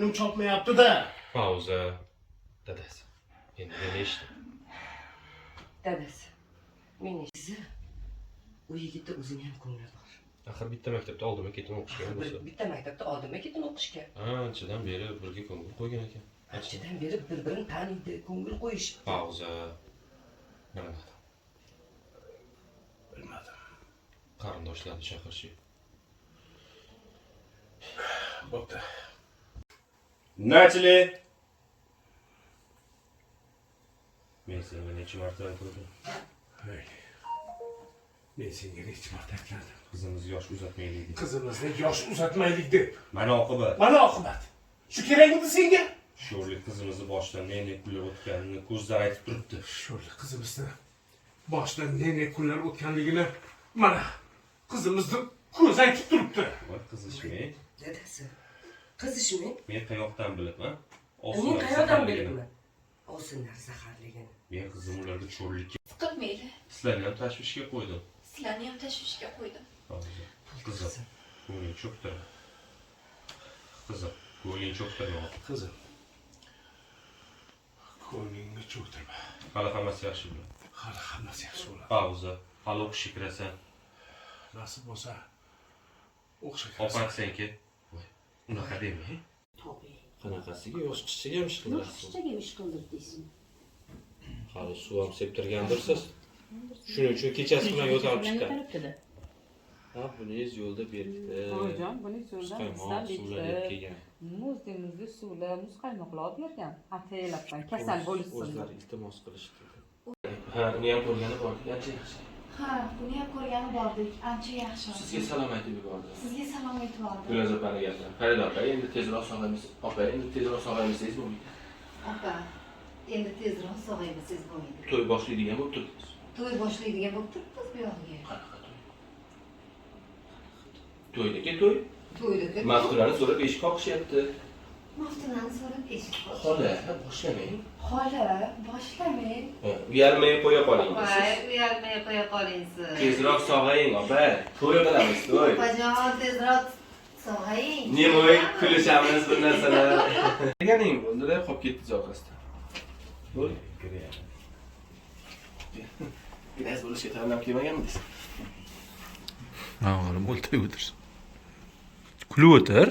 ko'nglim chopmayapti-da. Pauza. Dadasi. Endi meni eshit. Dadasi. Men sizni u yigitni o'zini ham ko'ngli bor. Axir bitta maktabda oldima ketin o'qishga bo'lsa. Bitta maktabda oldima ketin o'qishga. Anchadan beri birga ko'ngil qo'ygan ekan. Anchadan beri bir-birini taniydi, ko'ngil qo'yishibdi. Pauza. Bilmadim. Qarindoshlarni chaqirshi. Bo'pti. Nachilik. Men senga necha marta aytdim? Hey. Men senga necha marta aytdim? Qizimiz yosh uzatmaylik deb. Qizimizni yosh uzatmaylik deb. Mana oqibat. Mana oqibat. Shu kerakmidi senga? Sho'rlik qizimizni boshidan ne kunlar o'tganini ko'zlar aytib turibdi. Sho'rlik qizimizni boshidan ne kunlar o'tganligini mana qizimizni ko'z aytib turibdi. Voy qizishmay. Dadasi. Qizishmang. Men qayoqdan bilaman? Men qayoqdan bilaman? Ovsinlar zaharligini. Men qizim ularga cho'rlikka Qilmaydi. sizlarni ham tashvishga qo'ydim. Sizlarni ham tashvishga qo'ydim. Qizim, ko'ngling cho'ktirma. Qizim, ko'ngling cho'ktirma. Qizim. Ko'nglingni cho'ktirma. Hali hammasi yaxshi bo'ladi. Hali hammasi yaxshi bo'ladi. Pauza. Hali o'qishga kirasan. Nasib bo'lsa o'qishga Ovqatsanki. Voy, unaqa demang. Tabii. Qanaqasiga yosh qizchaga ham ish Yosh qilasiz? qizchaga ish qildirdingizmi? Hali suv ham septirgandirsiz. Shuning uchun kechasi bilan yo'talib chiqqan. Yo'talibdi-da. Ha, buningiz yo'lda beribdi. Oyijon, buni yo'ldan Qaymoq suvlar yeb kelgan. muzli suvlar, muz qaymoqlar olib bergan. Ataylabdan kasal bo'lsin. O'zlari iltimos qilishdi. Ha, uni ham ko'rgani bor. Ancha yaxshi. Ha, buni ham ko'rgani bordik. Ancha yaxshi. Sizga salom aytib yubordi. Sizga salom aytib yubordim. Gulazor opani gaplari. Farida opa, endi tezroq sog'aymiz. Opa, endi tezroq sog'aymisangiz bo'lmaydi. Opa, endi tezroq sog'aymasangiz bo'lmaydi. To'y boshlaydigan bo'lib turibmiz. To'y boshlaydigan bo'lib turibmiz bu yog'iga. Qanaqa to'y? To'ydagi to'y. To'ydagi. Maftunani so'rab eshik qoqishyapti. Maftunani so'rab eshik qoqdi. Xola, boshlamang. Xola, boshlamang. Uyalmay qo'ya qoling. Voy, uyalmay qo'ya qoling siz. Tezroq sog'aying, opa. To'y qilamiz, to'y. Opajon, tezroq sog'aying. Nemoy kulishamiz bir narsalar. Deganing bo'ldi-da, qolib ketdi zoqasdan. Bo'l. Gaz bo'lishga tayyorlab kelmaganmisiz? Ha, oğlum o'ltirib o'tir. Kulib o'tir.